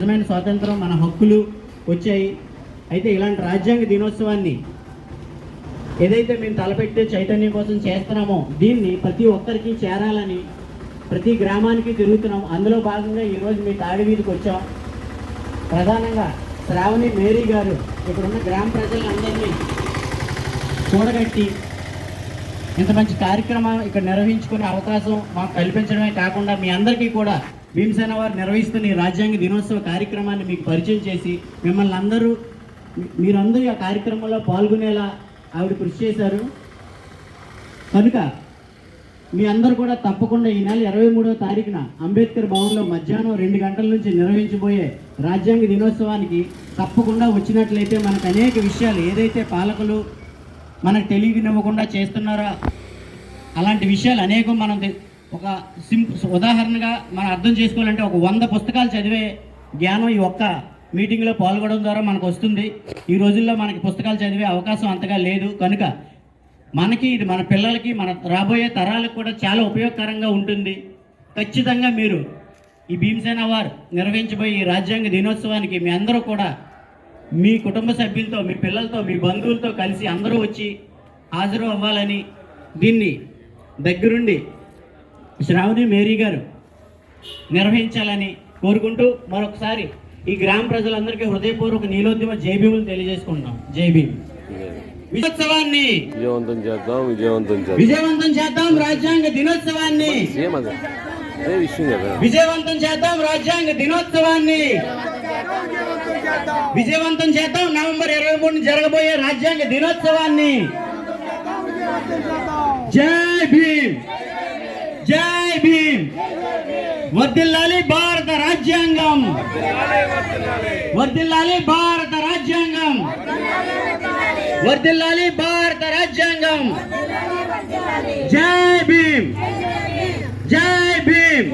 నిజమైన స్వాతంత్రం, మన హక్కులు వచ్చాయి. అయితే ఇలాంటి రాజ్యాంగ దినోత్సవాన్ని ఏదైతే మేము తలపెట్టే చైతన్యం కోసం చేస్తున్నామో దీన్ని ప్రతి ఒక్కరికి చేరాలని ప్రతి గ్రామానికి తిరుగుతున్నాం. అందులో భాగంగా ఈరోజు మీ తాడి వీధికి వచ్చాం. ప్రధానంగా శ్రావణి మేరీ గారు ఇక్కడున్న గ్రామ ప్రజలందరినీ కూడగట్టి ఇంత మంచి కార్యక్రమం ఇక్కడ నిర్వహించుకునే అవకాశం మాకు కల్పించడమే కాకుండా మీ అందరికీ కూడా భీమసేన వారు నిర్వహిస్తున్న ఈ రాజ్యాంగ దినోత్సవ కార్యక్రమాన్ని మీకు పరిచయం చేసి మిమ్మల్ని మీరందరూ ఆ కార్యక్రమంలో పాల్గొనేలా ఆవిడ కృషి చేశారు. కనుక మీ అందరూ కూడా తప్పకుండా ఈ నెల 23వ తారీఖున అంబేద్కర్ భవన్లో మధ్యాహ్నం 2 గంటల నుంచి నిర్వహించబోయే రాజ్యాంగ దినోత్సవానికి తప్పకుండా వచ్చినట్లయితే మనకు అనేక విషయాలు ఏదైతే పాలకులు మనకు తెలియనివ్వకుండా చేస్తున్నారో అలాంటి విషయాలు అనేకం మనం ఒక ఉదాహరణగా మనం అర్థం చేసుకోవాలంటే ఒక 100 పుస్తకాలు చదివే జ్ఞానం ఈ ఒక్క మీటింగ్లో పాల్గొనడం ద్వారా మనకు వస్తుంది. ఈ రోజుల్లో మనకి పుస్తకాలు చదివే అవకాశం అంతగా లేదు. కనుక మనకి ఇది మన పిల్లలకి మన రాబోయే తరాలకు కూడా చాలా ఉపయోగకరంగా ఉంటుంది. ఖచ్చితంగా మీరు ఈ భీమసేన వారు నిర్వహించబోయే ఈ రాజ్యాంగ దినోత్సవానికి మీ అందరూ కూడా మీ కుటుంబ సభ్యులతో, మీ పిల్లలతో, మీ బంధువులతో కలిసి అందరూ వచ్చి హాజరు అవ్వాలని, దీన్ని దగ్గరుండి శ్రావణి మేరీ గారు నిర్వహించాలని కోరుకుంటూ మరొకసారి ఈ గ్రామ ప్రజలందరికీ హృదయపూర్వక నీలోద్యమ జై భీములు తెలియజేసుకుంటున్నాం. జై భీమ్. దినోత్సవాన్ని విజయవంతం చేద్దాం. రాజ్యాంగ దినోత్సవాన్ని విజయవంతం చేద్దాం. రాజ్యాంగ దినోత్సవాన్ని విజయవంతం చేద్దాం. నవంబర్ 23 జరగబోయే రాజ్యాంగ దినోత్సవాన్ని. జై భీమ్, జై భీమ్. వర్ధిల్లాలి భారత రాజ్యాంగం, వర్ధిల్లాలి భారత రాజ్యాంగం, వర్ధిల్లాలి భారత రాజ్యాంగం. జై భీమ్, జై భీమ్.